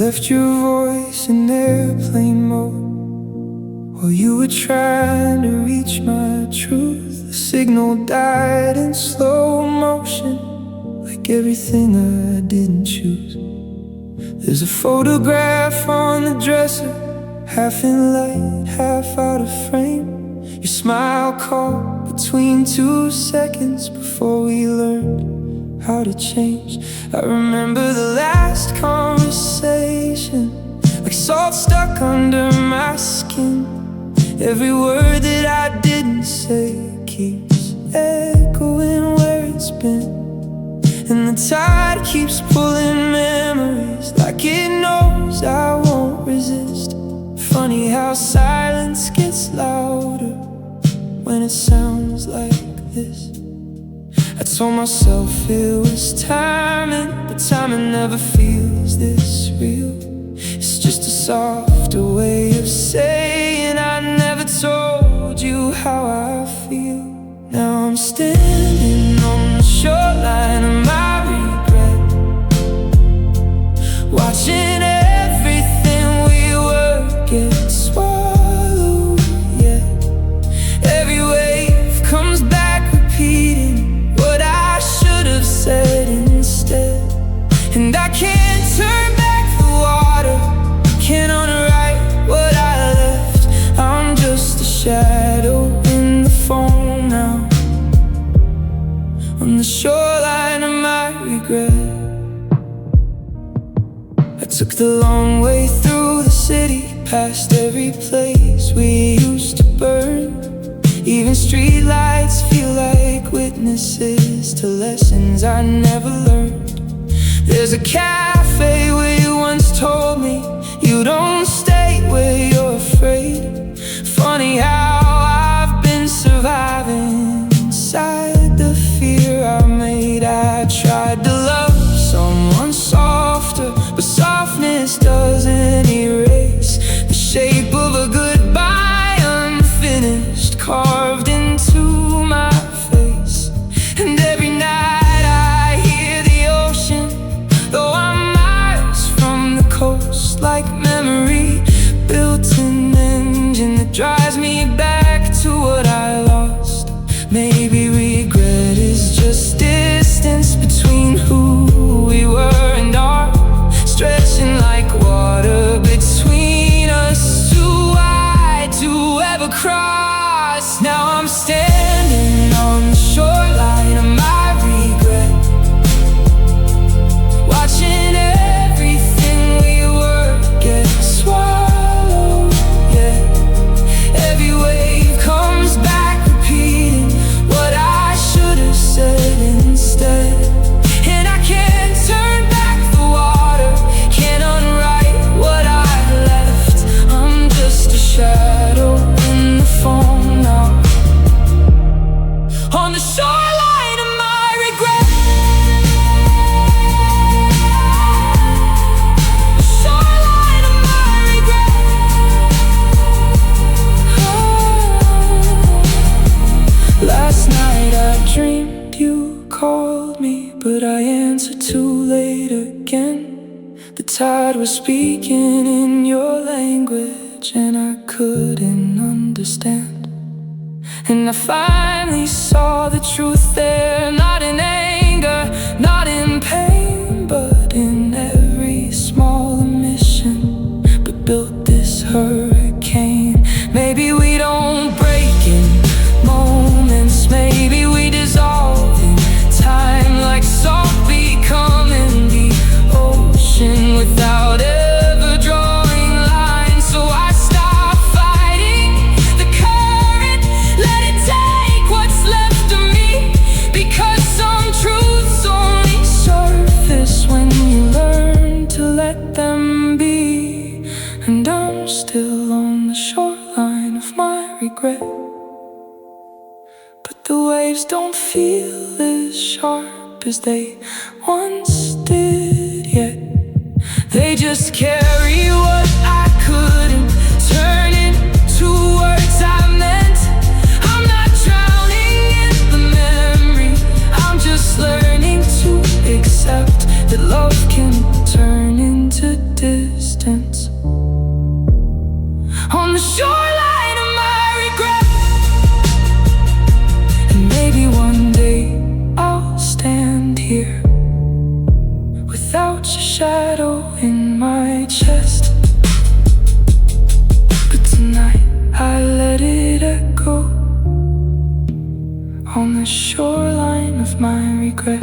left your voice in airplane mode while you were trying to reach my truth. The signal died in slow motion, like everything I didn't choose. There's a photograph on the dresser, half in light, half out of frame. Your smile caught between 2 seconds before we learned how to change. I remember the last conversation, like salt stuck under my skin. Every word that I didn't say keeps echoing where it's been. And the tide keeps pulling memories like it knows I won't resist. Funny how silence gets louder when it sounds like this. I told myself it was timing, but timing never feels this real. It's just a softer way of saying I never told you how I feel. Now I'm standing on the shoreline of my regret, watching everything we were get swallowed, yeah. Every wave comes back repeating what I should have said instead. And I can't turn back the water, can't unwrite what I left. I'm just a shadow in the phone now, on the shoreline of my regret. I took the long way through the city, past every place we used to burn. Even streetlights feel like witnesses to lessons I never learned. There's a cafe where you once told me you don't stay where you're afraid. Funny how I've been surviving inside the fear I made. I tried to love someone softer, but softness doesn't erase the shape of a goodbye unfinished, carved into my face. And every night I hear the ocean, though I'm miles from the coast, like memory built an engine that drives me back to what I lost. Maybe regret is just distance between who we were and are, stretching like water between us, too wide to ever cross. Now I'm standing on the shoreline of my regret, watching everything we were get swallowed, yeah. Every wave comes back repeating what I should have said instead. And I can't turn back the water, can't unwrite what I left. I'm just a shadow in the phone now, on the shoreline of my regret. The shoreline of my regret. Oh. Last night I dreamed you called me, but I answered too late again. The tide was speaking in your language and I couldn't understand. And I finally saw the truth there, not in anger, not in pain, but in every small omission, but built this hurricane. Maybe we don't break in moments, maybe we dissolve in time, like salt becoming the ocean without ever drawing lines. So I stop fighting the current, let it take what's left of me, because some truths only surface when you learn to let them be. And I'm still on the shoreline of my regret, but the waves don't feel as sharp as they once did yet. They just carry what I couldn't turn into words I meant. I'm not drowning in the memory, I'm just learning to accept that love can turn into into distance on the shoreline of my regret. And maybe one day I'll stand here without your shadow in my chest. But tonight I let it echo on the shoreline of my regret.